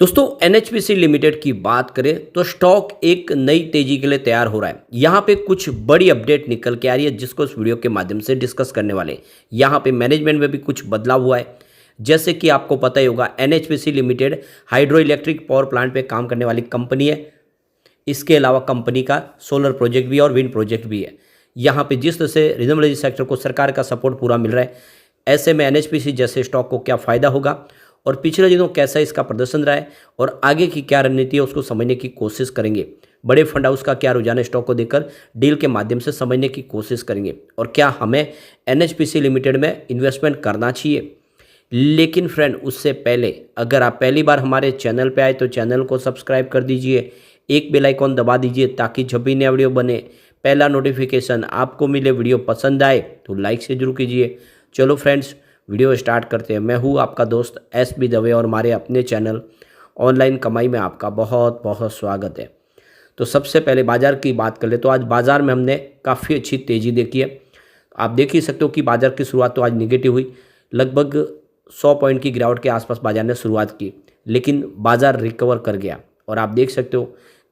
दोस्तों NHPC limited की बात करें तो स्टॉक एक नई तेजी के लिए तैयार हो रहा है। यहाँ पे कुछ बड़ी अपडेट निकल के आ रही है जिसको इस वीडियो के माध्यम से डिस्कस करने वाले हैं। यहाँ पे मैनेजमेंट में भी कुछ बदलाव हुआ है। जैसे कि आपको पता ही होगा NHPC limited hydro electric power plant पे काम करने वाली कंपनी है। इसके अलावा कंपनी का सोलर प्रोजेक्ट भी है और विंड प्रोजेक्ट भी है। यहाँ पे जिस तरह से रिन्यूएबल एनर्जी सेक्टर को सरकार का सपोर्ट पूरा मिल रहा है, ऐसे में एनएचपीसी जैसे स्टॉक को क्या फ़ायदा होगा और पिछले दिनों कैसा इसका प्रदर्शन रहा है और आगे की क्या रणनीति है उसको समझने की कोशिश करेंगे। बड़े फंड हाउस का क्या रुझान है स्टॉक को देखकर डील के माध्यम से समझने की कोशिश करेंगे और क्या हमें एनएचपीसी लिमिटेड में इन्वेस्टमेंट करना चाहिए। लेकिन फ्रेंड उससे पहले अगर आप पहली बार हमारे चैनल पे आए तो चैनल को सब्सक्राइब कर दीजिए, एक बेल आइकॉन दबा दीजिए ताकि जब भी नया वीडियो बने पहला नोटिफिकेशन आपको मिले। वीडियो पसंद आए तो लाइक से जरूर कीजिए। चलो फ्रेंड्स वीडियो स्टार्ट करते हैं। मैं हूँ आपका दोस्त एस बी दवे और हमारे अपने चैनल ऑनलाइन कमाई में आपका बहुत बहुत स्वागत है। तो सबसे पहले बाज़ार की बात कर ले तो आज बाज़ार में हमने काफ़ी अच्छी तेज़ी देखी है। आप देख ही सकते हो कि बाज़ार की शुरुआत तो आज निगेटिव हुई, लगभग 100 पॉइंट की गिरावट के आसपास बाज़ार ने शुरुआत की, लेकिन बाज़ार रिकवर कर गया और आप देख सकते हो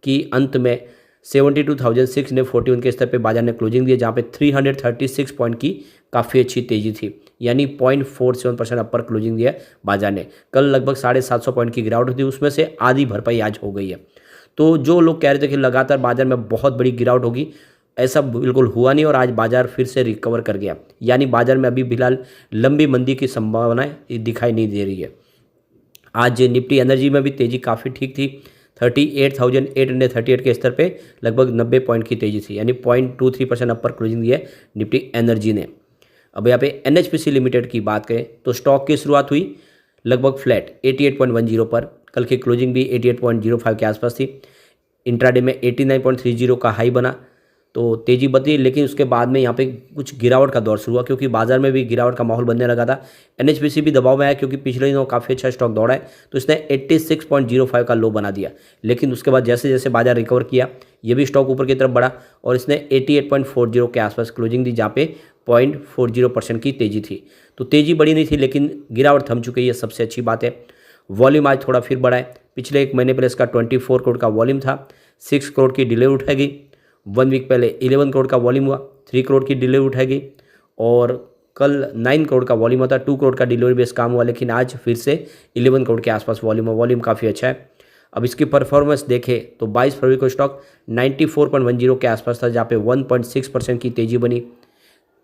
कि अंत में 72,641 के स्तर पे बाजार ने क्लोजिंग दी, जहाँ पे 336 पॉइंट की काफ़ी अच्छी तेज़ी थी, यानी 0.47% अपर क्लोजिंग दिया बाजार ने। कल लगभग 750 पॉइंट की गिरावट थी, उसमें से आधी भरपाई आज हो गई है। तो जो लोग कह रहे थे कि लगातार बाजार में बहुत बड़ी गिरावट होगी, ऐसा बिल्कुल हुआ नहीं और आज बाजार फिर से रिकवर कर गया, यानी बाजार में अभी फिलहाल लंबी मंदी की संभावनाएं दिखाई नहीं दे रही है। आज निफ्टी एनर्जी में भी तेज़ी काफ़ी ठीक थी, 38,838 के स्तर पे लगभग 90 पॉइंट की तेज़ी थी, यानी 0.23% अपर क्लोजिंग दी है निफ्टी एनर्जी ने। अब यहाँ पे एनएचपीसी लिमिटेड की बात करें तो स्टॉक की शुरुआत हुई लगभग फ्लैट 88.10 पर, कल की क्लोजिंग भी 88.05 के आसपास थी। इंट्राडे में 89.30 का हाई बना तो तेज़ी बदली, लेकिन उसके बाद में यहाँ पे कुछ गिरावट का दौर शुरू हुआ क्योंकि बाजार में भी गिरावट का माहौल बनने लगा था। एनएचपीसी भी दबाव में आया क्योंकि पिछले दिनों काफ़ी अच्छा स्टॉक दौड़ा है, तो इसने 86.05 का लो बना दिया। लेकिन उसके बाद जैसे जैसे बाजार रिकवर किया, ये भी स्टॉक ऊपर की तरफ बढ़ा और इसने 88.40 के आसपास क्लोजिंग दी, जहाँ पे 0.40% की तेज़ी थी। तो तेज़ी बड़ी नहीं थी लेकिन गिरावट थम चुकी है, ये सबसे अच्छी बात है। वॉल्यूम आज थोड़ा फिर बढ़ा है, पिछले एक महीने पहले इसका 24 करोड़ का वॉल्यूम था, 6 करोड़ की डिलीवरी उठाएगी। 1 वीक पहले 11 करोड़ का वॉल्यूम हुआ, 3 करोड़ की डिलीवरी उठाएगी और कल 9 करोड़ का वॉल्यूम होता, 2 करोड़ का डिलीवरी बेस काम हुआ, लेकिन आज फिर से 11 करोड़ के आसपास वॉल्यूम हुआ। वॉल्यूम काफ़ी अच्छा है। अब इसकी परफॉर्मेंस देखें तो 22 फरवरी को स्टॉक 94.10 के आसपास था, जहाँ पे 1.6% की तेज़ी बनी।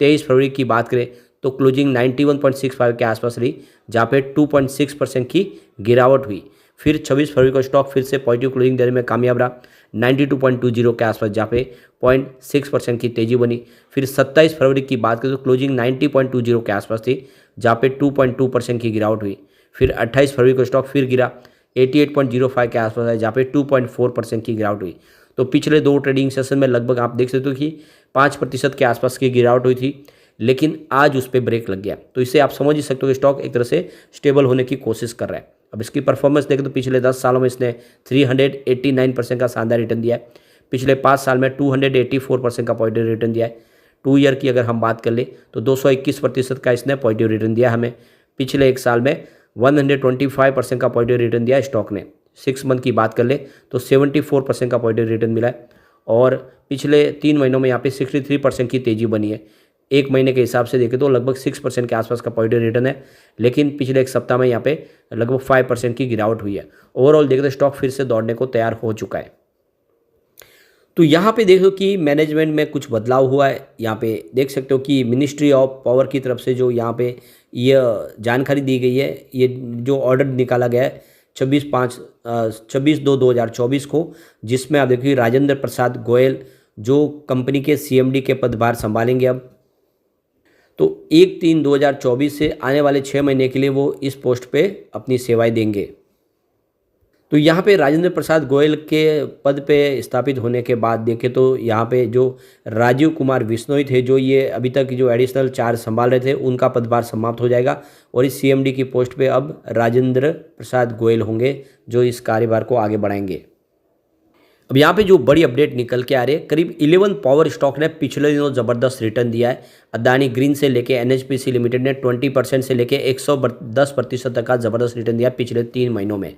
23 फरवरी की बात करें तो क्लोजिंग 91.65 के आसपास रही, जहाँ पे 2.6% की गिरावट हुई। फिर 26 फरवरी को स्टॉक फिर से पॉजिटिव क्लोजिंग देने में कामयाब रहा 92.20 के आसपास, जहाँ पे 0.6% की तेज़ी बनी। फिर 27 फरवरी की बात करें तो क्लोजिंग 90.20 के आसपास थी, जहाँ पे 2.2% की गिरावट हुई। फिर 28 फरवरी को स्टॉक फिर गिरा 88.05 के आसपास है, जहाँ पे 2.4% की गिरावट हुई। तो पिछले 2 ट्रेडिंग सेशन में लगभग आप देख सकते हो कि 5% के आसपास की गिरावट हुई थी, लेकिन आज उस पर ब्रेक लग गया। तो इससे आप समझ ही सकते हो कि स्टॉक एक तरह से स्टेबल होने की कोशिश कर रहा है। अब इसकी परफॉर्मेंस देखें तो पिछले 10 सालों में इसने 389% का शानदार रिटर्न दिया है। पिछले 5 साल में 284% का पॉजिटिव रिटर्न दिया है। 2 ईयर की अगर हम बात कर ले तो 221% का इसने पॉजिटिव रिटर्न दिया हमें। पिछले 1 साल में 125% का पॉजिटिव रिटर्न दिया है स्टॉक ने। 6 मंथ की बात कर ले तो 74% का पॉजिटिव रिटर्न मिला है और पिछले 3 महीनों में यहाँ पे 63% की तेज़ी बनी है। एक महीने के हिसाब से देखें तो लगभग 6% के आसपास का पॉजिटिव रिटर्न है, लेकिन पिछले एक सप्ताह में यहाँ पे लगभग 5% की गिरावट हुई है। ओवरऑल देखें तो स्टॉक फिर से दौड़ने को तैयार हो चुका है। तो यहाँ पे देखो कि मैनेजमेंट में कुछ बदलाव हुआ है। यहाँ पे देख सकते हो कि मिनिस्ट्री ऑफ पावर की तरफ से जो यहाँ पे ये जानकारी दी गई है, ये जो ऑर्डर निकाला गया है 26/2/2024 को, जिसमें आप देखिए राजेंद्र प्रसाद गोयल जो कंपनी के सीएमडी के पदभार संभालेंगे। अब तो 1/3/2024 से आने वाले 6 महीने के लिए वो इस पोस्ट पे अपनी सेवाएं देंगे। तो यहाँ पे राजेंद्र प्रसाद गोयल के पद पे स्थापित होने के बाद देखें तो यहाँ पे जो राजीव कुमार बिश्नोई थे, जो ये अभी तक जो एडिशनल चार्ज संभाल रहे थे, उनका पदभार समाप्त हो जाएगा और इस सीएमडी की पोस्ट पे अब राजेंद्र प्रसाद गोयल होंगे जो इस कार्यभार को आगे बढ़ाएंगे। अब यहाँ पे जो बड़ी अपडेट निकल के आ रही है, करीब 11 पावर स्टॉक ने पिछले दिनों ज़बरदस्त रिटर्न दिया है। अदानी ग्रीन से लेके एनएचपीसी लिमिटेड ने 20% से लेके 110% तक का ज़बरदस्त रिटर्न दिया पिछले 3 महीनों में।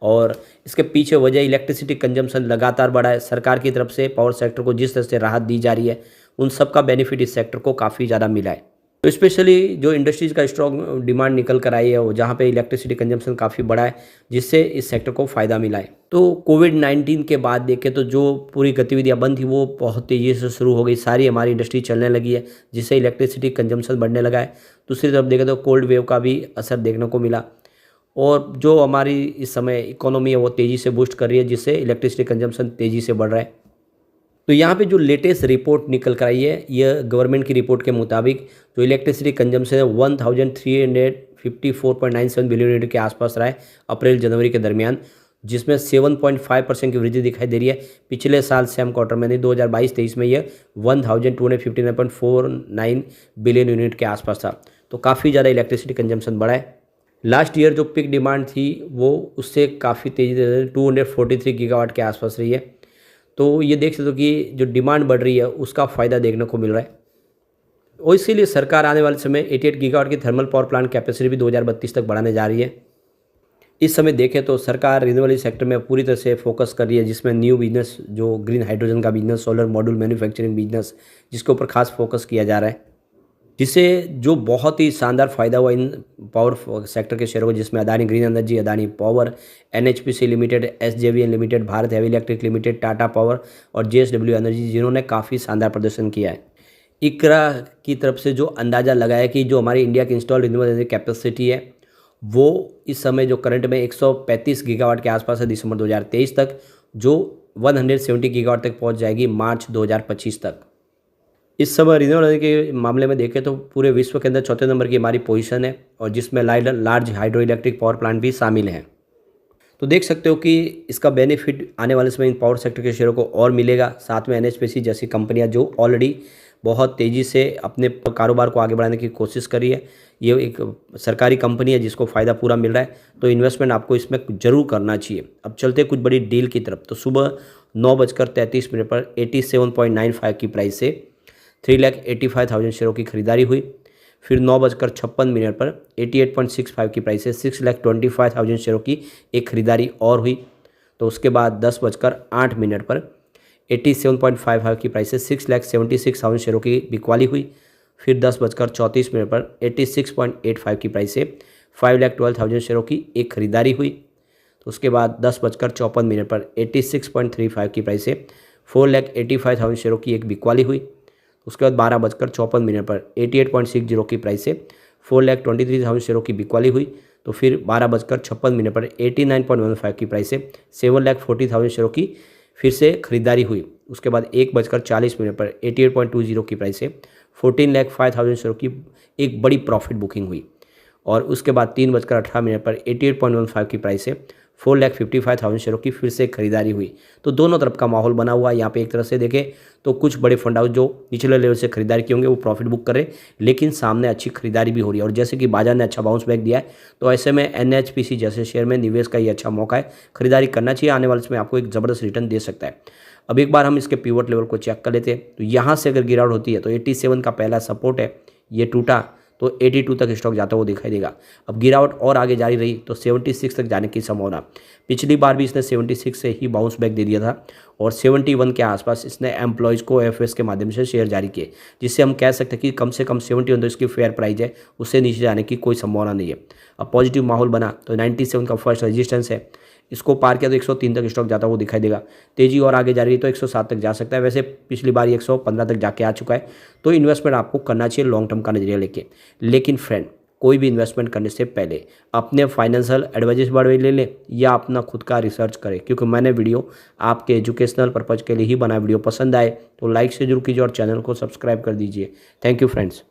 और इसके पीछे वजह इलेक्ट्रिसिटी कंजम्पशन लगातार बढ़ा है। सरकार की तरफ से पावर सेक्टर को जिस तरह से राहत दी जा रही है, उन सब का बेनिफिट इस सेक्टर को काफ़ी ज़्यादा मिला है। तो स्पेशली जो इंडस्ट्रीज़ का स्ट्रॉन्ग डिमांड निकल कर आई है, वो जहाँ पे इलेक्ट्रिसिटी कंजम्पशन काफ़ी बढ़ा है, जिससे इस सेक्टर को फ़ायदा मिला है। तो कोविड-19 के बाद देखें तो जो पूरी गतिविधियाँ बंद थी, वो बहुत तेज़ी से शुरू हो गई। सारी हमारी इंडस्ट्री चलने लगी है, जिससे इलेक्ट्रिसिटी कंजम्पशन बढ़ने लगा है। दूसरी तरफ देखें तो कोल्ड वेव का भी असर देखने को मिला और जो हमारी इस समय इकोनॉमी है, वो तेज़ी से बूस्ट कर रही है, जिससे इलेक्ट्रिसिटी कंजम्पशन तेज़ी से बढ़ रहा है। तो यहाँ पे जो लेटेस्ट रिपोर्ट निकल कर आई है, यह गवर्नमेंट की रिपोर्ट के मुताबिक जो इलेक्ट्रिसिटी कंजम्पशन है 1354.97 बिलियन यूनिट के आसपास रहा है अप्रैल जनवरी के दरमियान, जिसमें 7.5% की वृद्धि दिखाई दे रही है। पिछले साल सेम क्वार्टर में 2022-23 में यह 1259.49 बिलियन यूनिट के आसपास था। तो काफ़ी ज़्यादा इलेक्ट्रिसिटी कंजम्पशन बढ़ा है। लास्ट ईयर जो पिक डिमांड थी, वो उससे काफ़ी तेज़ी से 243 गीगावाट के आसपास रही है। तो ये देख सकते हो कि जो डिमांड बढ़ रही है, उसका फ़ायदा देखने को मिल रहा है और इसीलिए सरकार आने वाले समय 88 गीगावाट की थर्मल पावर प्लांट कैपेसिटी भी 2032 तक बढ़ाने जा रही है। इस समय देखें तो सरकार रिन्यूएबल सेक्टर में पूरी तरह से फोकस कर रही है, जिसमें न्यू बिजनेस, जो ग्रीन हाइड्रोजन का business, solar module manufacturing business, जिसके ऊपर खास फोकस किया जा रहा है, जिससे जो बहुत ही शानदार फ़ायदा हुआ इन पावर सेक्टर के शेयरों को, जिसमें Adani green energy, Adani power, NHPC limited, SJVN limited, Bharat heavy electric limited, Tata power और जेएसडब्ल्यू एनर्जी, जिन्होंने काफ़ी शानदार प्रदर्शन किया है। इकरा की तरफ से जो अंदाज़ा लगाया कि जो हमारी इंडिया की इंस्टॉल रिन्यूएबल एनर्जी कैपेसिटी है, वो इस समय जो करंट में 135 गीगावाट के आसपास है दिसंबर 2023 तक, जो 170 गीगावाट तक पहुँच जाएगी मार्च 2025 तक। इस समय रिन्यूएबल एनर्जी के मामले में देखें तो पूरे विश्व के अंदर चौथे नंबर की हमारी पोजीशन है और जिसमें large hydro electric power plant भी शामिल हैं। तो देख सकते हो कि इसका बेनिफिट आने वाले समय इन पावर सेक्टर के शेयरों को और मिलेगा। साथ में एनएचपीसी जैसी कंपनियां जो ऑलरेडी बहुत तेज़ी से अपने कारोबार को आगे बढ़ाने की कोशिश कर रही है, ये एक सरकारी कंपनी है जिसको फ़ायदा पूरा मिल रहा है, तो इन्वेस्टमेंट आपको इसमें ज़रूर करना चाहिए। अब चलते कुछ बड़ी डील की तरफ। तो सुबह 9:33 पर 87.95 की प्राइस से 3,85,000 शेयरों की खरीदारी हुई। फिर 9:56 पर 88.65 की प्राइस से 6,25,000 शेयरों की एक खरीदारी और हुई। तो उसके बाद 10:08 पर 87.55 की प्राइस से 6,76,000 शेयरों की बिकवाली हुई। फिर 10:34 पर 86.85 की प्राइस से 5,12,000 शेयरों की एक खरीदारी हुई। तो उसके बाद 10:54 पर 86.35 की प्राइस से 4,85,000 शेयरों की एक बिकवाली हुई। उसके बाद 12:54 पर 88.60 की प्राइस से 4,23,000 शेयरों की बिकवाली हुई। तो फिर 12:56 पर 89.15 की प्राइस से 7,40,000 शेयरों की फिर से खरीदारी हुई। उसके बाद 1:40 पर 88.20 की प्राइस से 14,05,000 शेयरों की एक बड़ी प्रॉफिट बुकिंग हुई। और उसके बाद 3:18 पर 88.15 की प्राइस से 4,55,000 शेयरों की फिर से खरीदारी हुई। तो दोनों तरफ का माहौल बना हुआ है। यहाँ पे एक तरह से देखें तो कुछ बड़े फंड हाउस जो निचले लेवल से खरीदारी किए होंगे वो प्रॉफिट बुक करें, लेकिन सामने अच्छी खरीदारी भी हो रही है। और जैसे कि बाजार ने अच्छा बाउंस बैक दिया है, तो ऐसे में एनएचपीसी जैसे शेयर में निवेश का ये अच्छा मौका है, खरीदारी करना चाहिए। आने वाले समय आपको एक ज़बरदस्त रिटर्न दे सकता है। अब एक बार हम इसके पिवट लेवल को चेक कर लेते हैं। तो यहाँ से अगर गिरावट होती है तो 87 का पहला सपोर्ट है, ये टूटा तो 82 तक स्टॉक जाता हुआ दिखाई देगा। अब गिरावट और आगे जारी रही तो 76 तक जाने की संभावना। पिछली बार भी इसने 76 से ही बाउंस बैक दे दिया था और 71 के आसपास इसने एम्प्लॉयज़ को एफएस के माध्यम से शेयर जारी किए, जिससे हम कह सकते हैं कि कम से कम 71 तो इसकी फेयर प्राइस है, उससे नीचे जाने की कोई संभावना नहीं है। अब पॉजिटिव माहौल बना तो 97 का फर्स्ट रेजिस्टेंस है, इसको पार किया तो 103 तक स्टॉक जाता हुआ दिखाई देगा। तेजी और आगे जा रही है तो 107 तक जा सकता है। वैसे पिछली बार 115 तक जाके आ चुका है। तो इन्वेस्टमेंट आपको करना चाहिए लॉन्ग टर्म का नजरिया लेके। लेकिन फ्रेंड, कोई भी इन्वेस्टमेंट करने से पहले अपने फाइनेंशियल एडवाइजर्स बारे ले लें या अपना खुद का रिसर्च करें, क्योंकि मैंने वीडियो आपके एजुकेशनल पर्पज़ के लिए ही बनाया। वीडियो पसंद आए तो लाइक से जरूर कीजिए और चैनल को सब्सक्राइब कर दीजिए। Thank you friends.